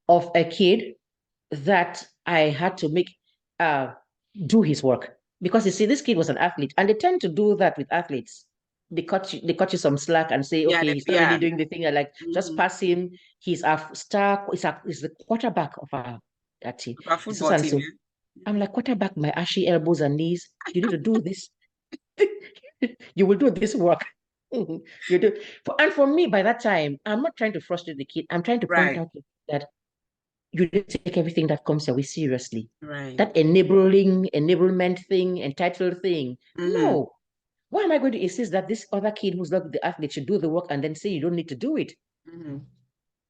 of a kid that I had to make do his work. Because you see, this kid was an athlete, and they tend to do that with athletes. They cut you some slack and say, okay, he's not really doing the thing. I like, just pass him. He's a star. He's the quarterback of our team. Our football team. I'm like, quarterback, my ashy elbows and knees. You need to do this. You will do this work. You do. And for me, by that time, I'm not trying to frustrate the kid. I'm trying to point out that you need to take everything that comes your way seriously. That enablement thing, entitled thing. No. Why am I going to insist that this other kid who's not the athlete should do the work and then say you don't need to do it?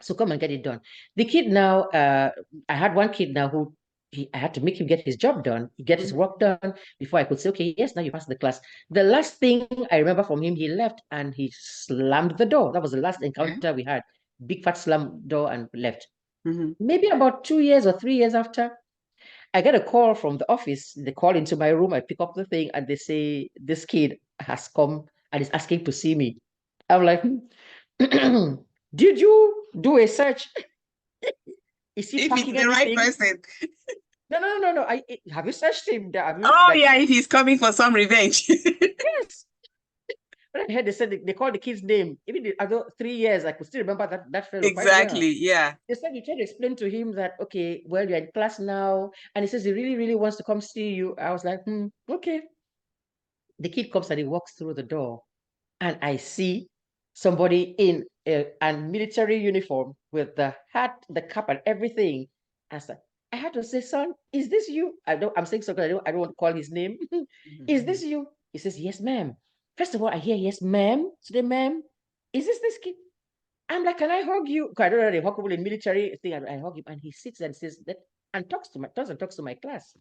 So come and get it done. The kid now, I had one kid now who I had to make him get his job done, get his work done before I could say, okay, yes, now you passed the class. The last thing I remember from him, he left and he slammed the door. That was the last encounter we had. Big fat slam door and left. Maybe about 2 years or 3 years after, I get a call from the office. They call into my room. I pick up the thing and they say, this kid has come and is asking to see me. I'm like, did you do a search? Is he packing the right person? No. Have you searched him? Yeah, if he's coming for some revenge. Yes. when I heard they said they called the kid's name, even after 3 years, I could still remember that fellow quite well. Exactly, yeah. They said you try to explain to him that, okay, well, you're in class now, and he says he really, really wants to come see you. I was like, okay. The kid comes and he walks through the door, and I see somebody in a military uniform with the hat, the cap, and everything. I said, I had to say, son, is this you? I'm saying so because I don't want to call his name. Is this you? He says, yes, ma'am. First of all, I hear, yes, ma'am. So the ma'am, is this kid? I'm like, can I hug you? Because I don't know the huggable in military thing. I hug him, and he sits and says that and talks to my class.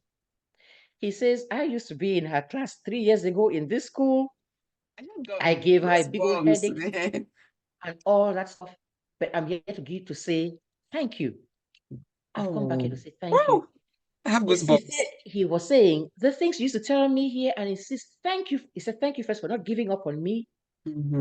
He says, I used to be in her class 3 years ago in this school. I gave her a big old headache and all that stuff. But I'm here to say thank you. I've come back here to say thank you. I have goosebumps. He was saying the things you used to tell me here, and he says thank you. He said thank you first for not giving up on me.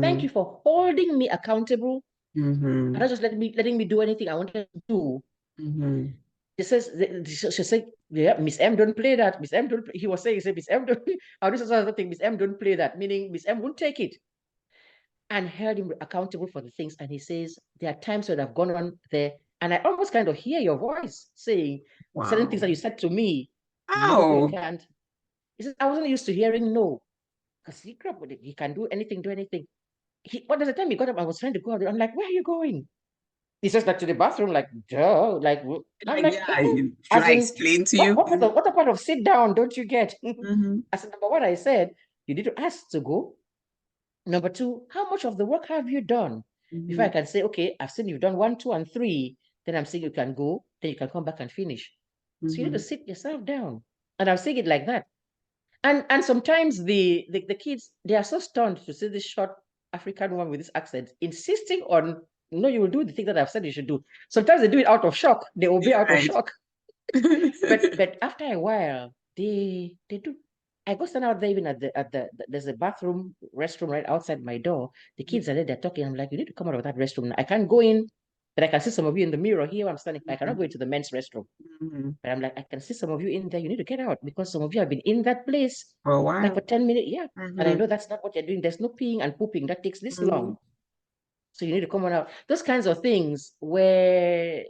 Thank you for holding me accountable and not just letting me do anything I wanted to do. He says, she said, yeah, Miss M don't play that. Miss M don't. He was saying, he said, Miss M don't. Oh, this is another thing. Miss M don't play that. Meaning Miss M won't take it. And held him accountable for the things. And he says, there are times when I've gone on there and I almost kind of hear your voice saying certain things that you said to me. No, you can't. He says, I wasn't used to hearing no. Because he grew up with it. He can do anything, What does the time he got up, I was trying to go out there. I'm like, where are you going? He says, like, to the bathroom, like, duh. Like, I'm like, yeah, should I explain to you? What part of sit down don't you get? I said, number one, I said, you need to ask to go. Number two, how much of the work have you done? Before I can say, okay, I've seen you've done 1, 2, and 3, then I'm saying you can go, then you can come back and finish. So you need to sit yourself down. And I'm saying it like that. And sometimes the kids, they are so stunned to see this short African woman with this accent, insisting on, no, you will do the thing that I've said you should do. Sometimes they do it out of shock. They obey out of shock. but after a while, they do. I go stand out there even at there's a bathroom, restroom right outside my door. The kids are there, they're talking. I'm like, you need to come out of that restroom now. I can't go in, but I can see some of you in the mirror here. I'm standing. I cannot go into the men's restroom. But I'm like, I can see some of you in there. You need to get out because some of you have been in that place like for 10 minutes. Yeah. And I know that's not what you're doing. There's no peeing and pooping that takes this long. So you need to come on out. Those kinds of things where,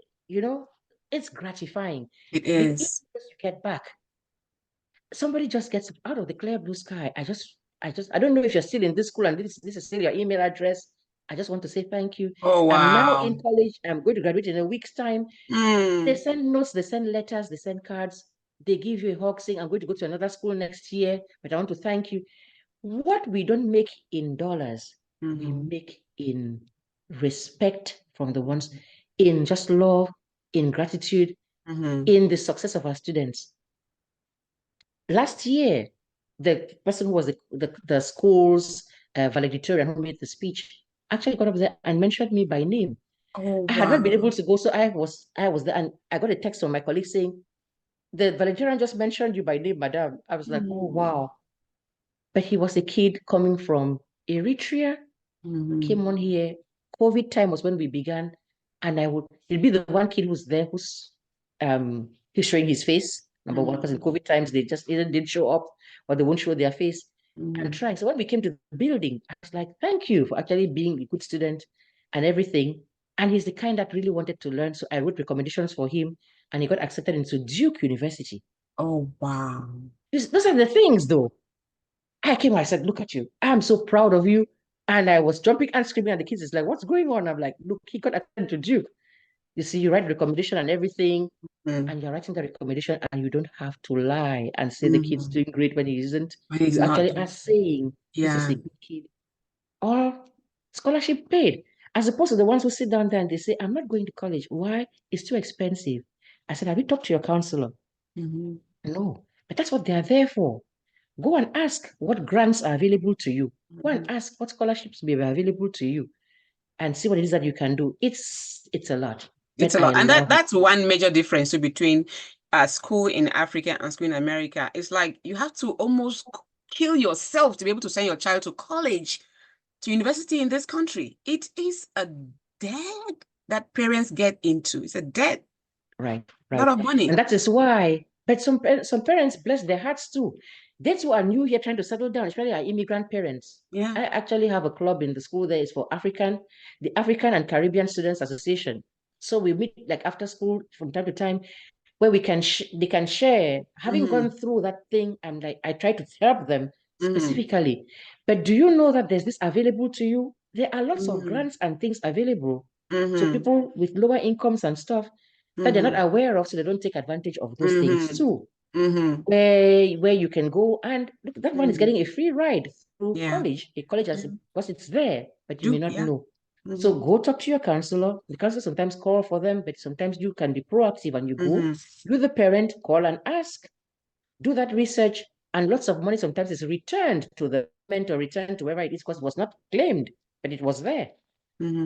it's gratifying. It is. You get back. Somebody just gets out of the clear blue sky. I don't know if you're still in this school and this is still your email address. I just want to say thank you. Oh, wow. I'm now in college. I'm going to graduate in a week's time. They send notes, they send letters, they send cards. They give you a hug saying, I'm going to go to another school next year, but I want to thank you. What we don't make in dollars, we make in respect from the ones, in just love, in gratitude, in the success of our students. Last year, the person who was the school's valedictorian who made the speech actually got up there and mentioned me by name. I had not been able to go, so I was there, and I got a text from my colleague saying, the valedictorian just mentioned you by name, madam. I was like, oh, wow. But he was a kid coming from Eritrea, came on here. COVID time was when we began, and he'd be the one kid who's there who's showing his face. Number one, because in COVID times, they just either didn't show up or they won't show their face and trying. So when we came to the building, I was like, thank you for actually being a good student and everything. And he's the kind that really wanted to learn. So I wrote recommendations for him and he got accepted into Duke University. Oh, wow. Those are the things, though. I came and I said, look at you. I'm so proud of you. And I was jumping and screaming at the kids. It's like, what's going on? I'm like, look, he got accepted to Duke. You see, you write recommendation and everything, and you're writing the recommendation, and you don't have to lie and say the kid's doing great when he isn't. You actually are saying this is a good kid. Or scholarship paid, as opposed to the ones who sit down there and they say, I'm not going to college. Why? It's too expensive. I said, have you talked to your counselor? No, but that's what they are there for. Go and ask what grants are available to you. Go and ask what scholarships may be available to you and see what it is that you can do. It's a lot. It's a lot. And that's one major difference between school in Africa and school in America. It's like you have to almost kill yourself to be able to send your child to college, to university in this country. It is a debt that parents get into. It's a debt. Right. A lot of money. And that is why, but some parents bless their hearts too. That's who are new here trying to settle down, especially our immigrant parents. Yeah. I actually have a club in the school there. It's for the African and Caribbean Students Association. So we meet like after school from time to time where they can share. Having gone through that thing, and like I try to help them specifically. But do you know that there's this available to you? There are lots of grants and things available to people with lower incomes and stuff that they're not aware of, so they don't take advantage of those things too. Where you can go and look, that one is getting a free ride through college. A college has because it's there, but you may not know. So go talk to your counselor. The counselor sometimes call for them, but sometimes you can be proactive and you go, you the parent, call and ask, do that research, and lots of money sometimes is returned to the government or returned to wherever it is because it was not claimed, but it was there.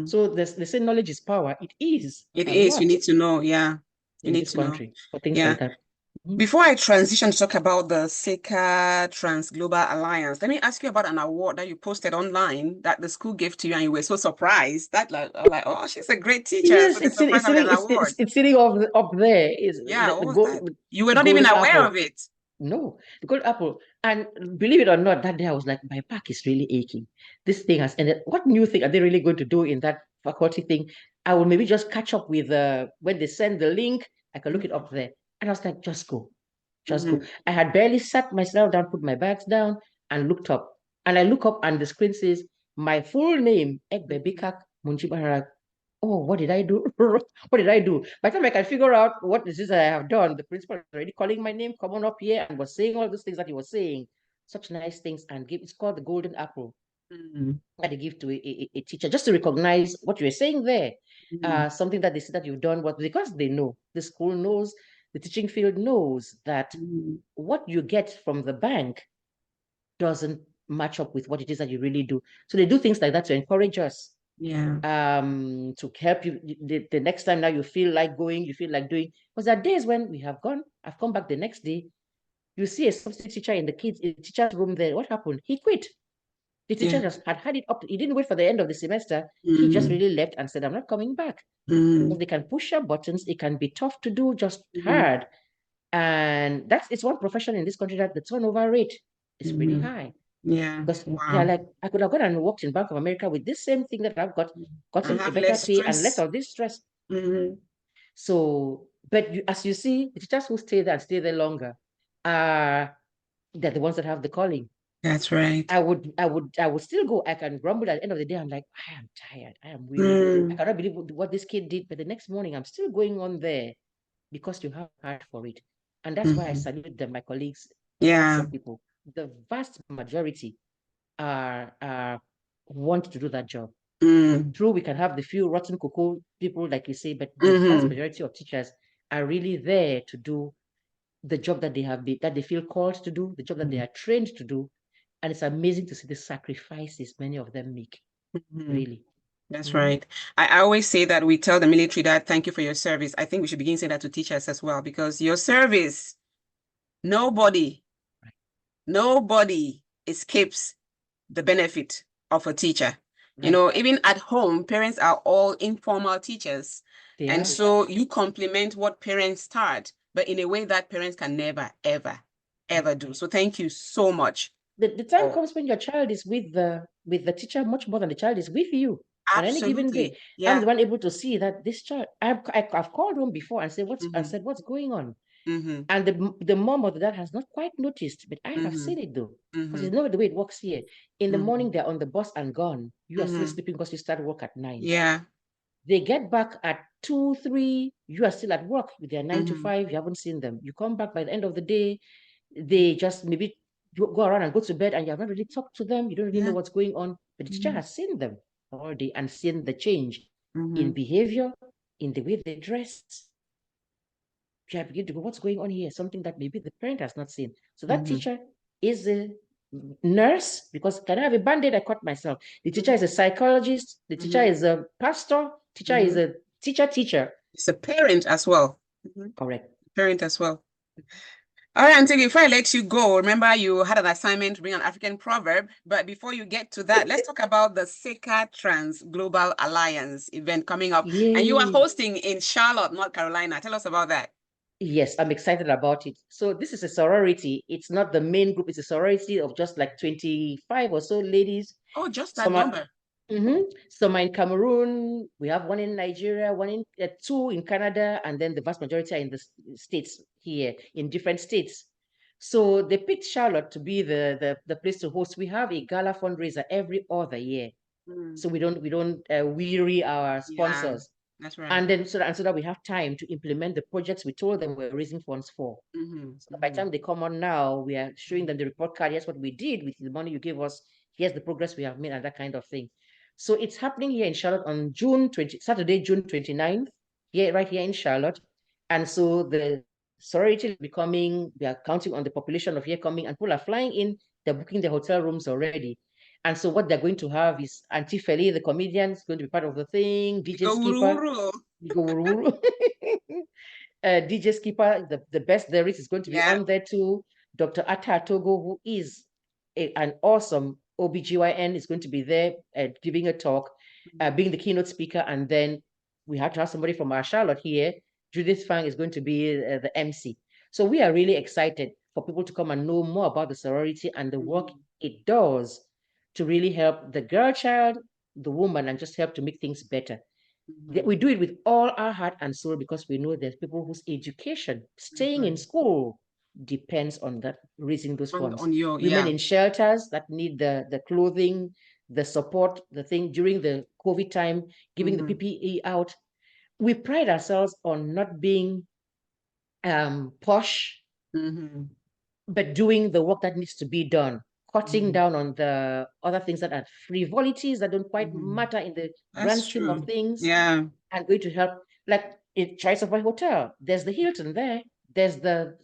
So they say knowledge is power. It is. It A is. lot You need to know. Yeah. You in need this to know. country for things Yeah. like that. Before I transition to talk about the SECA Trans Global Alliance, let me ask you about an award that you posted online that the school gave to you, and you were so surprised that like, oh, she's a great teacher. Yes, So they're surprised about an award. it's sitting up there. Is Yeah, what the was gold, that? You were not even golden aware apple. of it. No, the gold apple. And believe it or not, that day I was like, my back is really aching. This thing has ended. What new thing are they really going to do in that faculty thing? I will maybe just catch up with when they send the link, I can look it up there. And I was like, just go. Just go. I had barely sat myself down, put my bags down, and looked up. And I look up, and the screen says my full name, Egbebikak Munchibarak. Oh, what did I do? What did I do? By the time I can figure out what this is I have done, the principal was already calling my name, come on up here, and was saying all those things that he was saying. Such nice things, and give it's called the golden apple that they give to a teacher just to recognize what you were saying there. Something that they see that you've done, what because they know, the school knows, the teaching field knows that what you get from the bank doesn't match up with what it is that you really do. So they do things like that to encourage us. Yeah. To help you the next time now you feel like going, you feel like doing. Because there are days when we have gone, I've come back the next day, you see a substitute teacher in the teacher's room there. What happened? He quit. The teacher just had it up. He didn't wait for the end of the semester. He just really left and said, I'm not coming back. Because they can push your buttons. It can be tough to do, just hard. And it's one profession in this country that the turnover rate is pretty high. Yeah. Because they're like, I could have gone and worked in Bank of America with this same thing that I've gotten a better pay and less of this stress. So, but as you see, the teachers who stay there and stay there longer are they're the ones that have the calling. That's right. I would still go. I can grumble at the end of the day. I'm like, I am tired. I am really, I cannot believe what this kid did. But the next morning, I'm still going on there because you have heart for it. And that's why I salute them, my colleagues, Yeah. some people. The vast majority want to do that job. True, we can have the few rotten cocoa people, like you say, but the vast majority of teachers are really there to do the job that they feel called to do, the job that they are trained to do. And it's amazing to see the sacrifices many of them make. Really. That's right. I always say that we tell the military that thank you for your service. I think we should begin saying that to teachers as well, because your service, nobody escapes the benefit of a teacher. Right. You know, even at home, parents are all informal teachers. And so you complement what parents start, but in a way that parents can never, ever do. So thank you so much. The time comes when your child is with the teacher much more than the child is with you. On any given day. Yeah. I'm the one able to see that this child, I've called home before and said, what's going on? And the mom or the dad has not quite noticed, but I have seen it though. Because it's not the way it works here. In the morning, they're on the bus and gone. You are still sleeping because you start work at 9. Yeah. They get back at 2, 3, you are still at work with their 9 to 5, you haven't seen them. You come back by the end of the day, they just maybe go around and go to bed and you have not really talked to them. You don't really know what's going on. But the teacher has seen them all day and seen the change in behavior, in the way they dress. You begin to go, what's going on here? Something that maybe the parent has not seen. So that teacher is a nurse, because can I have a band-aid? I cut myself. The teacher is a psychologist. The teacher is a pastor. Teacher is a teacher. It's a parent as well. Correct. Parent as well. All right, Auntie, before I let you go, remember you had an assignment to bring an African proverb. But before you get to that, let's talk about the SECA Trans Global Alliance event coming up. Yay. And you are hosting in Charlotte, North Carolina. Tell us about that. Yes, I'm excited about it. So this is a sorority. It's not the main group. It's a sorority of just like 25 or so ladies. Oh, just that Some are, number. Some are in Cameroon. We have one in Nigeria, two in Canada, and then the vast majority are in the states here, in different states. So they picked Charlotte to be the place to host. We have a gala fundraiser every other year. So we don't weary our Yeah, sponsors. that's right. And then so that we have time to implement the projects we told them we're raising funds for. So by the time they come on now, we are showing them the report card. Here's what we did with the money you gave us. Here's the progress we have made and that kind of thing. So it's happening here in Charlotte on Saturday, June 29th, right here in Charlotte. And so the sorority is becoming, we are counting on the population of here coming, and people are flying in, they're booking their hotel rooms already. And so what they're going to have is Auntie Feli, the comedian, is going to be part of the thing, DJ Skipper. DJ Skipper, the best there is going to be on there too. Dr. Atta Togo, who is an awesome OBGYN, is going to be there giving a talk, being the keynote speaker. And then we have to have somebody from our Charlotte here. Judith Fang is going to be the MC. So we are really excited for people to come and know more about the sorority and the work it does to really help the girl child, the woman, and just help to make things better. We do it with all our heart and soul because we know there's people whose education, staying in school, depends on that, raising those funds. Women in shelters that need the clothing, the support, the thing during the COVID time, giving the PPE out. We pride ourselves on not being posh, but doing the work that needs to be done, cutting down on the other things that are frivolities that don't quite matter in the grand scheme of things. Yeah. And going to help, like in Choice of a Hotel, there's the Hilton there, there's the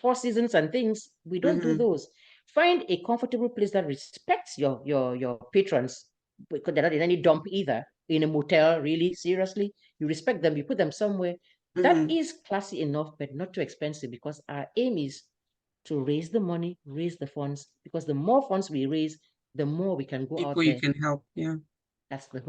Four Seasons and things. We don't do those. Find a comfortable place that respects your patrons, because they're not in any dump either, in a motel, really, seriously. You respect them, you put them somewhere. That is classy enough, but not too expensive, because our aim is to raise the money, raise the funds, because the more funds we raise, the more we can go out there. You can help. Yeah. That's the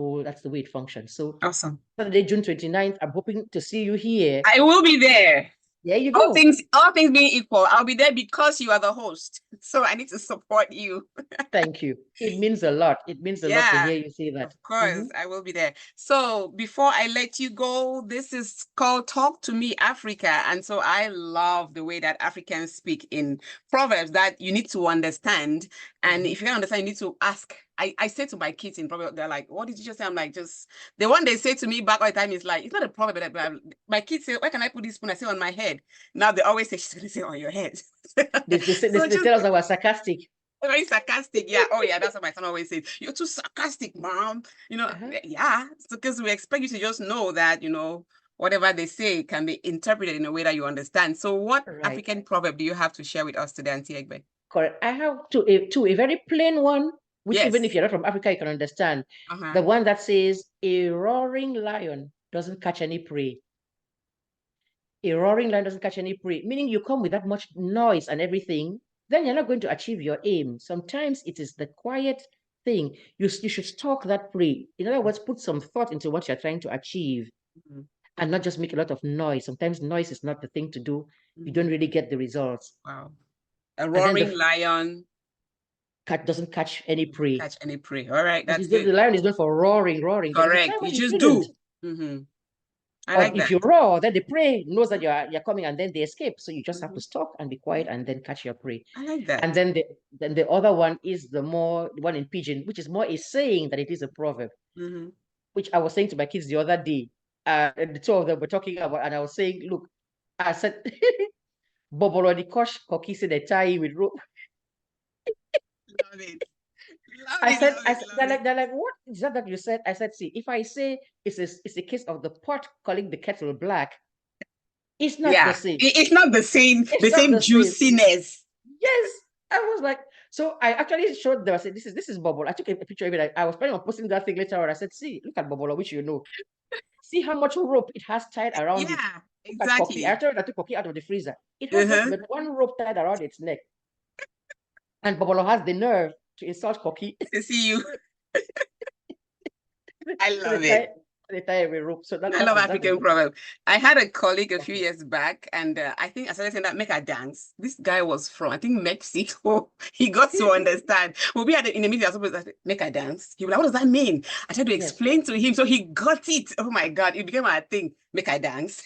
way it functions. So awesome. Saturday, June 29th, I'm hoping to see you here. I will be there. There you go. All things being equal, I'll be there because you are the host. So I need to support you. Thank you. It means a lot. It means a lot to hear you say that. Of course, I will be there. So before I let you go, this is called Talk to Me Africa. And so I love the way that Africans speak in proverbs that you need to understand. And if you can't understand, you need to ask. I say to my kids in proverbs, they're like, what did you just say? I'm like, just the one they say to me back all the time is like, it's not a proverb, but my kids say, where can I put this spoon? I say on my head. Now they always say, she's going to say on your head. They tell us that we're sarcastic. Very sarcastic. Yeah. Oh, yeah. That's what my son always says. You're too sarcastic, mom. Yeah. Because we expect you to just know that, whatever they say can be interpreted in a way that you understand. So what African proverb do you have to share with us today, Auntie Egbe? Correct. I have a very plain one, which even if you're not from Africa, you can understand. The one that says, a roaring lion doesn't catch any prey. A roaring lion doesn't catch any prey, meaning you come with that much noise and everything, then you're not going to achieve your aim. Sometimes it is the quiet thing. You should stalk that prey. In other words, put some thought into what you're trying to achieve and not just make a lot of noise. Sometimes noise is not the thing to do. You don't really get the results. Wow. A roaring lion doesn't catch any prey. All right, that's good. The lion is not for roaring. Correct. You just do. I like that. If you roar, then the prey knows that you're coming, and then they escape. So you just have to stop and be quiet, and then catch your prey. I like that. And then the other one is the one in pidgin, which is more a saying than it is a proverb. Which I was saying to my kids the other day. The two of them were talking about, and I was saying, look, I said, Bobolo the kosh koki said they tie with rope. Love it. They're like, what is that you said? I said, see, if I say it's a case of the pot calling the kettle black, it's not the same. It's not the same. The same juiciness. Yes, I was like, so I actually showed them. I said, this is Bobolo. I took a picture of it. I was planning on posting that thing later on. I said, see, look at Bobolo, which you know. See how much rope it has tied around it. Exactly. I took Koki out of the freezer. It has but one rope tied around its neck. And Bobolo has the nerve to insult Koki. To see you. I love it. They tie a rope. So I love African good. proverb. I had a colleague a few years back, and I think I started saying that make a dance. This guy was from, I think, Mexico. He got to understand. We'll be in the meeting, I was supposed to make a dance. He was like, what does that mean? I tried to explain to him, so he got it. Oh my God, it became a thing. Make a dance.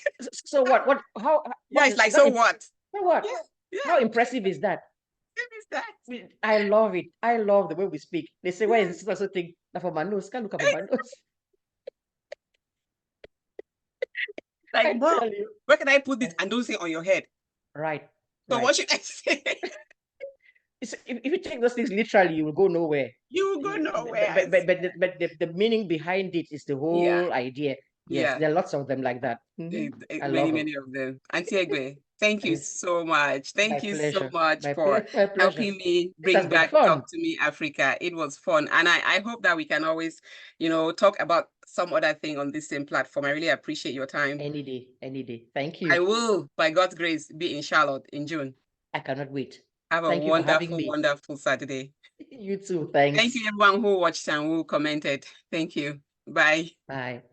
So what? How? Yeah, it's like, so what? So what? Yeah. How impressive is that? I love it. I love the way we speak. They say, why is this also thing? For my nose, can't look at my nose. Like, bro, where can I put this and don't say on your head? Right. So what should I say? If you take those things literally, you will go nowhere. You will go nowhere. But the meaning behind it is the whole idea. Yes, there are lots of them like that. Many of them. Auntie Egbe, thank you so much. Thank you so much for helping me bring back Talk to Me Africa. It was fun. And I hope that we can always, talk about some other thing on this same platform. I really appreciate your time. Any day. Thank you. I will, by God's grace, be in Charlotte in June. I cannot wait. Have a wonderful Saturday. You too. Thanks. Thank you, everyone who watched and who commented. Thank you. Bye. Bye.